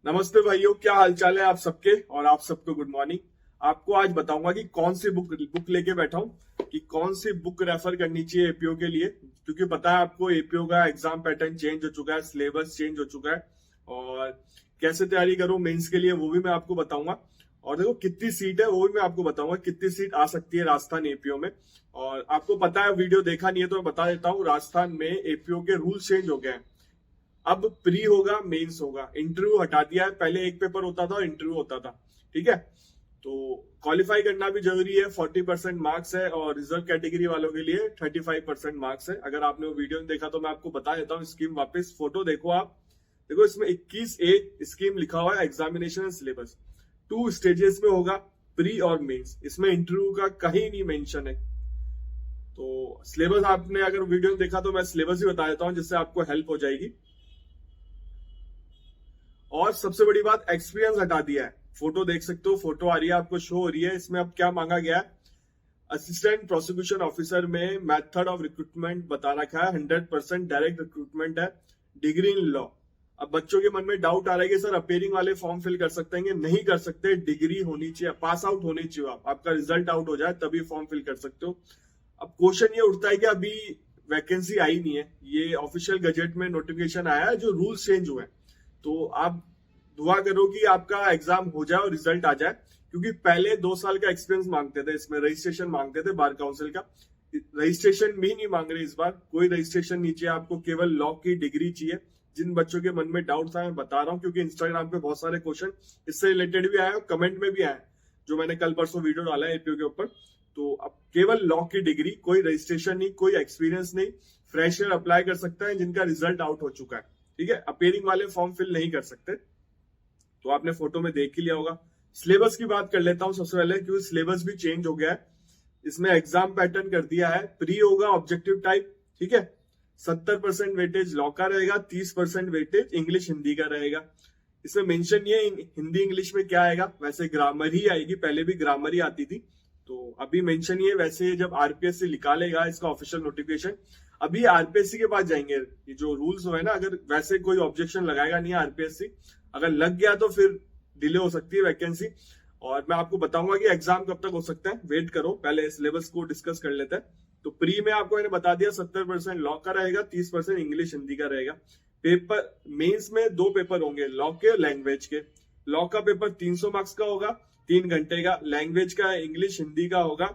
नमस्ते भाइयों, क्या हालचाल है आप सबके। और आप सबको गुड मॉर्निंग। आपको आज बताऊंगा कि कौन सी बुक लेके बैठा हूं, कि कौन सी बुक रेफर करनी चाहिए एपीओ के लिए। क्योंकि पता है आपको एपीओ का एग्जाम पैटर्न चेंज हो चुका है, सिलेबस चेंज हो चुका है, और कैसे तैयारी करो मेंस के लिए वो भी मैं आपको बताऊंगा। और देखो कितनी सीट है वो भी मैं आपको बताऊंगा, कितनी सीट आ सकती है राजस्थान एपीओ में। और आपको पता है, वीडियो देखा नहीं है तो मैं बता देता हूँ, राजस्थान में एपीओ के रूल चेंज हो गए हैं। अब प्री होगा, मेंस होगा, इंटरव्यू हटा दिया है। पहले एक पेपर होता था, इंटरव्यू होता था। ठीक है, तो क्वालिफाई करना भी जरूरी है। 40% मार्क्स है, और रिजर्व कैटेगरी वालों के लिए 35% मार्क्स है। अगर आपने वो वीडियो नहीं देखा तो मैं आपको बता देता हूँ। स्कीम वापस फोटो देखो आप, देखो इसमें 21A स्कीम लिखा हुआ है, एग्जामिनेशन एंड सिलेबस 2 स्टेजेस में होगा, प्री और मेंस। इसमें इंटरव्यू का कहीं नहीं मेंशन है। तो सिलेबस आपने अगर वीडियो नहीं देखा तो मैं सिलेबस ही बता देता हूँ, जिससे आपको हेल्प हो जाएगी। और सबसे बड़ी बात, एक्सपीरियंस हटा दिया है। फोटो देख सकते हो, फोटो आ रही है आपको, शो हो रही है। इसमें अब क्या मांगा गया है, असिस्टेंट प्रोसिक्यूशन ऑफिसर में मेथड ऑफ रिक्रूटमेंट बता रखा है 100% डायरेक्ट रिक्रूटमेंट है, डिग्री इन लॉ। अब बच्चों के मन में डाउट आ रहा है कि सर अपेयरिंग वाले फॉर्म फिल कर सकते हैं? नहीं कर सकते, डिग्री होनी चाहिए, पास आउट होनी चाहिए। आपका रिजल्ट आउट हो जाए तभी फॉर्म फिल कर सकते हो। अब क्वेश्चन ये उठता है कि अभी वैकेंसी आई नहीं है, ये ऑफिशियल गजेट में नोटिफिकेशन आया है, जो रूल्स चेंज हुए हैं। तो आप दुआ करो कि आपका एग्जाम हो जाए और रिजल्ट आ जाए। क्योंकि पहले 2 साल का एक्सपीरियंस मांगते थे, इसमें रजिस्ट्रेशन मांगते थे बार काउंसिल का। रजिस्ट्रेशन भी नहीं मांग रहे इस बार, कोई रजिस्ट्रेशन नहीं चाहिए आपको, केवल लॉ की डिग्री चाहिए। जिन बच्चों के मन में डाउट था मैं बता रहा हूँ, क्योंकि इंस्टाग्राम पे बहुत सारे क्वेश्चन इससे रिलेटेड भी आए और कमेंट में भी आए, जो मैंने कल परसों वीडियो डाला है एपीओ के ऊपर। तो अब केवल लॉ की डिग्री, कोई रजिस्ट्रेशन नहीं, कोई एक्सपीरियंस नहीं, फ्रेशर अप्लाई कर सकता है जिनका रिजल्ट आउट हो चुका है। ठीक है, अपेयरिंग वाले फॉर्म फिल नहीं कर सकते। तो आपने फोटो में देख ही लिया होगा। सिलेबस की बात कर लेता हूं सबसे पहले, क्योंकि सिलेबस भी चेंज हो गया है। इसमें एग्जाम पैटर्न कर दिया है, प्री होगा ऑब्जेक्टिव टाइप। ठीक है, 70% वेटेज लॉ का रहेगा, 30% वेटेज इंग्लिश हिंदी का रहेगा। इसमें मेंशन ये हिंदी इंग्लिश में क्या आएगा, वैसे ग्रामर ही आएगी, पहले भी ग्रामर ही आती थी। तो अभी मेंशन ये, वैसे जब आरपीएससी निकालेगा इसका ऑफिशियल नोटिफिकेशन, अभी आरपीएससी के पास जाएंगे। ये जो रूल्स हुए ना, अगर वैसे कोई ऑब्जेक्शन लगाएगा नहीं आरपीएससी, अगर लग गया तो फिर डिले हो सकती है वैकेंसी। और मैं आपको बताऊंगा कि एग्जाम कब तक हो सकता है, वेट करो, पहले सिलेबस को डिस्कस कर लेते हैं। तो प्री में आपको मैंने बता दिया 70% लॉ का रहेगा, 30% इंग्लिश हिंदी का रहेगा। पेपर मेंस में 2 पेपर होंगे, लॉ के और लैंग्वेज के। लॉ का पेपर 300 मार्क्स का होगा, 3 घंटे का। लैंग्वेज का, इंग्लिश हिंदी का होगा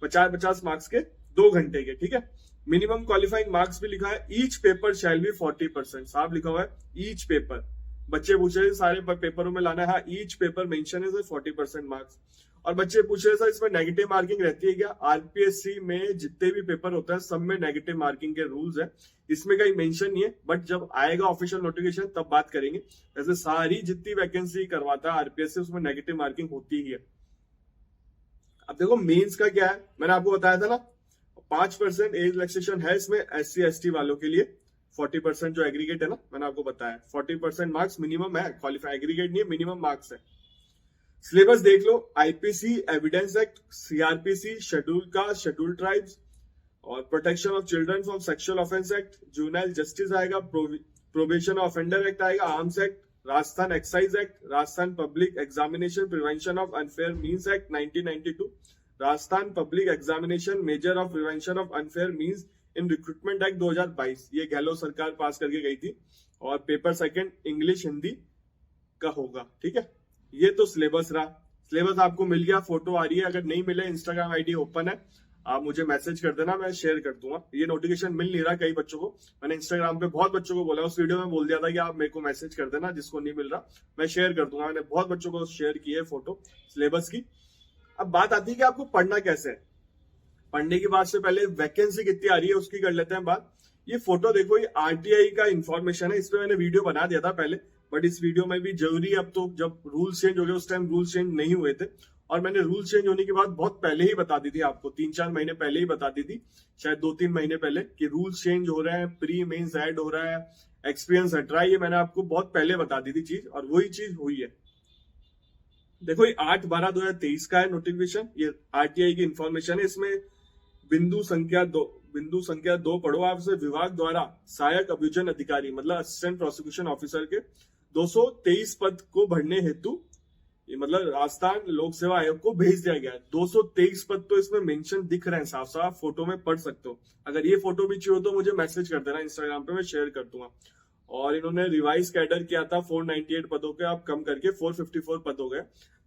50-50 मार्क्स के, 2 घंटे के। ठीक है, मिनिमम क्वालिफाइंग मार्क्स भी लिखा है, ईच पेपर शैल बी 40%, साफ लिखा हुआ है ईच पेपर। बच्चे पूछ रहे सारे पेपरों में लाना है, ईच पेपर मेंशन है सर 40% मार्क्स। और बच्चे पूछ रहे सर इसमें नेगेटिव मार्किंग रहती है क्या? आरपीएससी में जितने भी पेपर होते हैं सब में नेगेटिव मार्किंग के रूल्स है, इसमें कहीं मेंशन नहीं है, बट जब आएगा ऑफिशियल नोटिफिकेशन तब बात करेंगे। वैसे सारी जितनी वैकेंसी करवाता है आरपीएससी उसमें नेगेटिव मार्किंग होती ही है। अब देखो मेंस का क्या है, मैंने आपको बताया था ना, 5% एज रिलैक्सेशन है इसमें SC ST वालों के लिए। 40% जो एग्रीगेट है ना, मैंने आपको बताया 40% मार्क्स मिनिमम है, क्वालिफाई एग्रीगेट नहीं है, मिनिमम मार्क्स है। सिलेबस देख लो, IPC, evidence act, CrPC, schedule caste, schedule tribes, और protection of children from sexual offence act, juvenile justice आएगा, प्रोबेशन ऑफेंडर एक्ट आएगा, arms act, Rajasthan excise act, Rajasthan public examination prevention of unfair means act 1992, Rajasthan public examination measure of prevention of unfair means in recruitment act 2022, ये गहलोत सरकार पास करके गई थी। और paper second English Hindi का होगा। ठीक है, ये तो सिलेबस रहा। सिलेबस आपको मिल गया, फोटो आ रही है। अगर नहीं मिले, इंस्टाग्राम आईडी ओपन है, आप मुझे मैसेज कर देना, मैं शेयर कर दूंगा। ये नोटिफिकेशन मिल नहीं रहा कई बच्चों को, मैंने इंस्टाग्राम पे बहुत बच्चों को बोला, उस वीडियो में बोल दिया था कि आप मेरे को मैसेज कर देना, जिसको नहीं मिल रहा मैं शेयर कर दूंगा। मैंने बहुत बच्चों को शेयर की है फोटो सिलेबस की। अब बात आती है कि आपको पढ़ना कैसे है। पढ़ने की बात से पहले वैकेंसी कितनी आ रही है उसकी कर लेते हैं बात। ये फोटो देखो, ये आरटीआई का इंफॉर्मेशन है, इस पे मैंने वीडियो बना दिया था पहले, बट इस वीडियो में भी जरूरी है। अब तो जब रूल्स चेंज हो गए, उस टाइम रूल्स चेंज नहीं हुए थे, और मैंने रूल्स चेंज होने की बात बहुत पहले ही बता दी थी आपको, 3-4 महीने पहले ही बता दी थी, शायद 2-3 महीने पहले, कि रूल्स चेंज हो रहे हैं, प्री मेंस ऐड हो रहा है, एक्सपीरियंस हट रहा है। ये मैंने आपको बहुत पहले बता दी थी चीज, और वही चीज हुई है। देखो ये 8/12/2023 का है नोटिफिकेशन, ये आरटीआई की इंफॉर्मेशन है। इसमें बिंदु संख्या 2 पढ़ो आपसे, विभाग द्वारा सहायक अभियोजन अधिकारी मतलब असिस्टेंट प्रोसिक्यूशन ऑफिसर के 223 पद को भरने हेतु ये मतलब राजस्थान लोक सेवा आयोग को भेज दिया गया है। 223 पद तो इसमें मेंशन दिख रहे हैं, साफ साफ फोटो में पढ़ सकते हो। अगर ये फोटो भी चाहिए तो मुझे मैसेज कर देना इंस्टाग्राम पे, मैं शेयर कर दूंगा। और इन्होंने रिवाइज कैडर किया था 498 पदों के, आप कम करके 454 पद हो गए।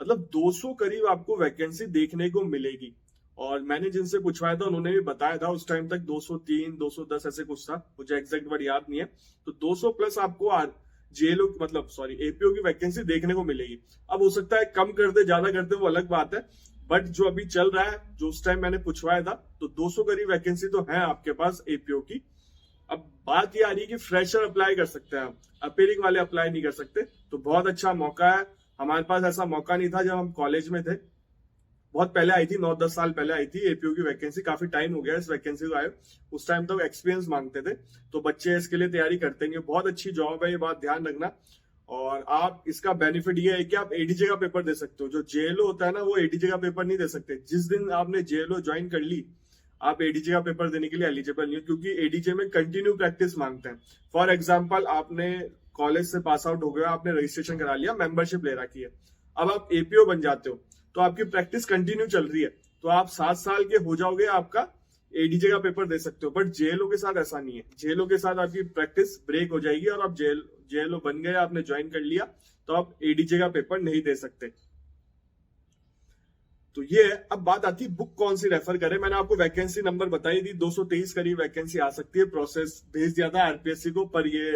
मतलब 200 करीब आपको वैकेंसी देखने को मिलेगी। और मैंने जिनसे पूछवाया था उन्होंने भी बताया था उस टाइम तक 203 210 ऐसे कुछ था, मुझे एग्जैक्ट वर्ड याद नहीं है। तो 200 प्लस आपको जेएलओ मतलब सॉरी एपीओ की वैकेंसी देखने को मिलेगी। अब हो सकता है कम कर दे ज्यादा कर दे वो अलग बात है, बट जो अभी चल रहा है, जो उस टाइम मैंने पूछवाया था, तो 200 करीब वैकेंसी तो है आपके पास एपीओ की। अब बात ये आ रही है कि फ्रेशर अप्लाई कर सकते हैं, अपीयरिंग वाले अप्लाई नहीं कर सकते। तो बहुत अच्छा मौका है, हमारे पास ऐसा मौका नहीं था जब हम कॉलेज में थे। बहुत पहले आई थी, 9-10 साल पहले आई थी एपीओ की वैकेंसी, काफी टाइम हो गया इस वैकेंसी को आए। उस टाइम तो एक्सपीरियंस मांगते थे, तो बच्चे इसके लिए तैयारी करते हैं। बहुत अच्छी जॉब है, ये बात ध्यान रखना। और आप इसका बेनिफिट ये है कि आप एडीजे का पेपर दे सकते हो। जो जेएलओ होता है ना, वो एडीजे का पेपर नहीं दे सकते। जिस दिन आपने जेएलओ ज्वाइन कर ली, आप एडीजे का पेपर देने के लिए एलिजिबल नहीं हो, क्योंकि एडीजे में कंटिन्यू प्रैक्टिस मांगते हैं। फॉर एग्जाम्पल, आपने कॉलेज से पास आउट हो गया, आपने रजिस्ट्रेशन करा लिया, मेंबरशिप ले रखी है, अब आप एपीओ बन जाते हो, तो आपकी प्रैक्टिस कंटिन्यू चल रही है, तो आप 7 साल के हो जाओगे, आपका एडीजे का पेपर दे सकते हो। बट जेएलओ के साथ ऐसा नहीं है। जेएलओ के साथ आपकी प्रैक्टिस ब्रेक हो जाएगी और आप जेएलओ बन गए, आपने ज्वाइन कर लिया, तो आप एडीजे का पेपर नहीं दे सकते। तो ये है। अब बात आती है बुक कौन सी रेफर करें। मैंने आपको वैकेंसी नंबर बताई थी, 223 करीब वैकेंसी आ सकती है। प्रोसेस भेज दिया था आरपीएससी को, पर ये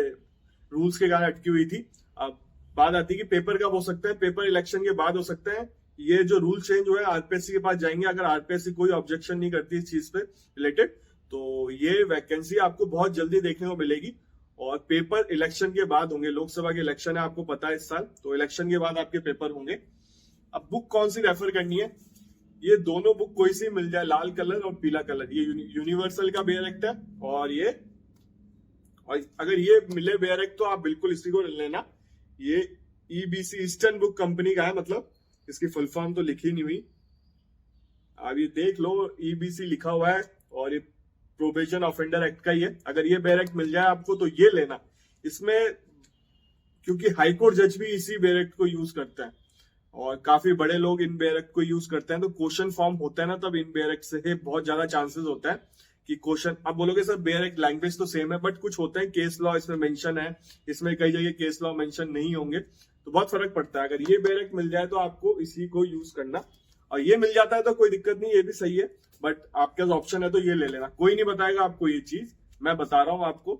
रूल्स के कारण अटकी हुई थी। अब बात आती है कि पेपर कब हो सकता है। पेपर इलेक्शन के बाद हो सकते हैं। ये जो रूल चेंज हुआ है, आरपीएससी के पास जाएंगे। अगर आरपीएससी कोई ऑब्जेक्शन नहीं करती इस चीज पे रिलेटेड, तो ये वैकेंसी आपको बहुत जल्दी देखने को मिलेगी। और पेपर इलेक्शन के बाद होंगे। लोकसभा के इलेक्शन है, आपको पता है इस साल, तो इलेक्शन के बाद आपके पेपर होंगे। अब बुक कौन सी रेफर करनी है, ये दोनों बुक कोई सी मिल जाए, लाल कलर और पीला कलर। ये यूनिवर्सल का बेयर एक्ट है, और अगर ये मिले बेयर एक्ट तो आप बिल्कुल इसी को लेना। ये ईबीसी ईस्टर्न बुक कंपनी का है, मतलब इसकी फुल फॉर्म तो लिखी नहीं हुई, आप ये देख लो, ईबीसी लिखा हुआ है, और ये प्रोबेशन ऑफेंडर एक्ट का ही है। अगर ये बेयर एक्ट मिल जाए आपको तो ये लेना। इसमें क्योंकि हाईकोर्ट जज भी इसी बेयर एक्ट को यूज करते हैं, और काफी बड़े लोग इन बेयर एक्ट को यूज करते हैं, तो क्वेश्चन फॉर्म होता है ना, तब इन बेयर एक्ट से बहुत ज्यादा चांसेस होता है कि क्वेश्चन। आप बोलोगे सर बेयर एक्ट लैंग्वेज तो सेम है, बट कुछ होते हैं केस लॉ इसमें मेंशन है, इसमें कई जगह केस लॉ मेंशन नहीं होंगे, तो बहुत फर्क पड़ता है। अगर ये बेयर एक्ट मिल जाए तो आपको इसी को यूज करना, और ये मिल जाता है तो कोई दिक्कत नहीं, ये भी सही है। बट आपके पास ऑप्शन है तो ये ले लेना। कोई नहीं बताएगा आपको ये चीज, मैं बता रहा हूँ आपको,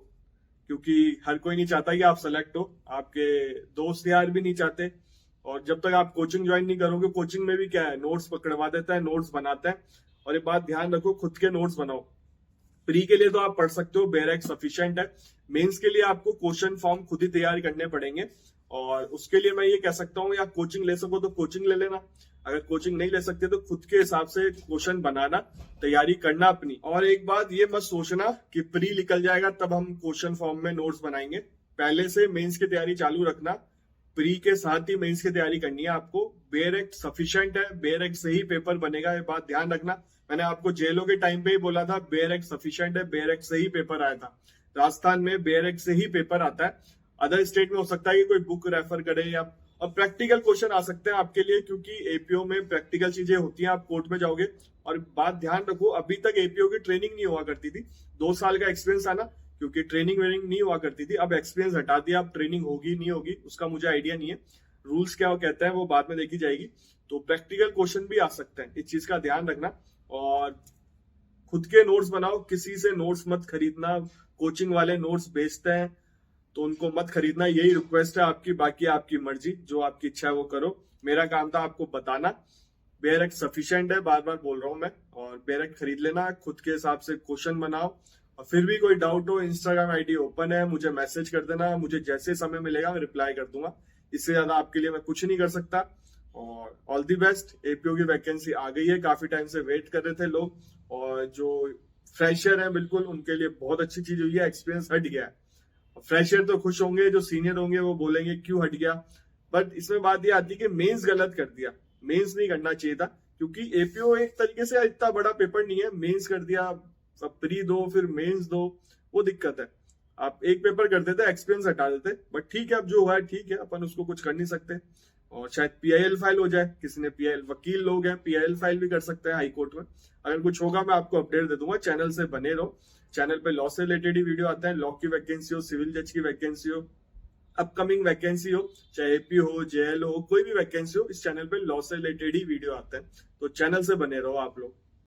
क्योंकि हर कोई नहीं चाहता कि आप सेलेक्ट हो, आपके दोस्त यार भी नहीं चाहते। और जब तक आप कोचिंग ज्वाइन नहीं करोगे, कोचिंग में भी क्या है, नोट्स पकड़वा देता है, नोट्स बनाता है। और ये बात ध्यान रखो, खुद के नोट्स बनाओ। प्री के लिए तो आप पढ़ सकते हो, बेयर एक्ट सफिशिएंट है। मेंस के लिए आपको क्वेश्चन फॉर्म खुद ही तैयार करने पड़ेंगे, और उसके लिए मैं ये कह सकता हूँ, या कोचिंग ले सको तो कोचिंग ले लेना, अगर कोचिंग नहीं ले सकते तो खुद के हिसाब से क्वेश्चन बनाना, तैयारी करना अपनी। और एक बात ये मत सोचना कि प्री निकल जाएगा तब हम क्वेश्चन फॉर्म में नोट्स बनाएंगे। पहले से मेंस की तैयारी चालू रखना, प्री के साथ ही मेंस की तैयारी करनी है आपको। बेयर एक्ट सफिशिएंट है, बेयर एक्ट से ही पेपर बनेगा, ये बात ध्यान रखना। मैंने आपको जेएलओ के टाइम पे ही बोला था, बेयर एक्ट सफिशिएंट है, बेयर एक्ट से ही पेपर आया था। राजस्थान में बेयर एक्ट से ही पेपर आता है। अदर स्टेट में हो सकता है कि कोई बुक रेफर करे, या और प्रैक्टिकल क्वेश्चन आ सकते हैं आपके लिए, क्योंकि एपीओ में प्रैक्टिकल चीजें होती हैं, आप कोर्ट में जाओगे। और बात ध्यान रखो, अभी तक एपीओ की ट्रेनिंग नहीं हुआ करती थी। 2 साल का एक्सपीरियंस आना, क्योंकि ट्रेनिंग वेनिंग नहीं हुआ करती थी। अब एक्सपीरियंस हटा दिया, अब ट्रेनिंग होगी नहीं होगी उसका मुझे आइडिया नहीं है। रूल्स क्या वो कहते हैं वो बाद में देखी जाएगी। तो प्रैक्टिकल क्वेश्चन भी आ सकते हैं, इस चीज का ध्यान रखना। और खुद के नोट्स बनाओ, किसी से नोट्स मत खरीदना। कोचिंग वाले नोट्स बेचते हैं तो उनको मत खरीदना, यही रिक्वेस्ट है आपकी। बाकी आपकी मर्जी, जो आपकी इच्छा है वो करो। मेरा काम था आपको बताना। बेयर एक्ट सफिशिएंट है, बार बार बोल रहा हूं मैं। और बेयर एक्ट खरीद लेना, खुद के हिसाब से क्वेश्चन बनाओ। और फिर भी कोई डाउट हो, इंस्टाग्राम आईडी ओपन है, मुझे मैसेज कर देना। मुझे जैसे समय मिलेगा मैं रिप्लाई कर दूंगा। इससे ज्यादा आपके लिए मैं कुछ नहीं कर सकता। और ऑल दी बेस्ट। एपीओ की वैकेंसी आ गई है, काफी टाइम से वेट कर रहे थे लोग, और जो फ्रेशर है बिल्कुल उनके लिए बहुत अच्छी चीज हुई है, एक्सपीरियंस हट गया है। फ्रेशर तो खुश होंगे, जो सीनियर होंगे वो बोलेंगे क्यों हट गया। बट इसमें बात ये आती है कि मेंस गलत कर दिया, मेंस नहीं करना चाहिए था, क्योंकि एपीओ एक तरीके से इतना बड़ा पेपर नहीं है। मेंस कर दिया, अब प्री दो फिर मेंस दो, वो दिक्कत है। आप एक पेपर कर देते, एक्सपीरियंस हटा देते, बट ठीक है, अब जो हुआ है ठीक है, अपन उसको कुछ कर नहीं सकते। और शायद पीआईएल फाइल हो जाए, किसी ने पीआईएल, वकील लोग हैं पीआईएल फाइल भी कर सकते हैं हाई कोर्ट में। अगर कुछ होगा मैं आपको अपडेट दे दूंगा, चैनल से बने रहो। चैनल पे लॉ से रिलेटेड ही वीडियो आता है, लॉ की वैकेंसी हो, सिविल जज की वैकेंसी हो, अपकमिंग वैकेंसी हो, चाहे एपी हो, जेएल हो, कोई भी वैकेंसी हो, इस चैनल पे लॉ से रिलेटेड ही वीडियो आता है। तो चैनल से बने रहो आप लोग।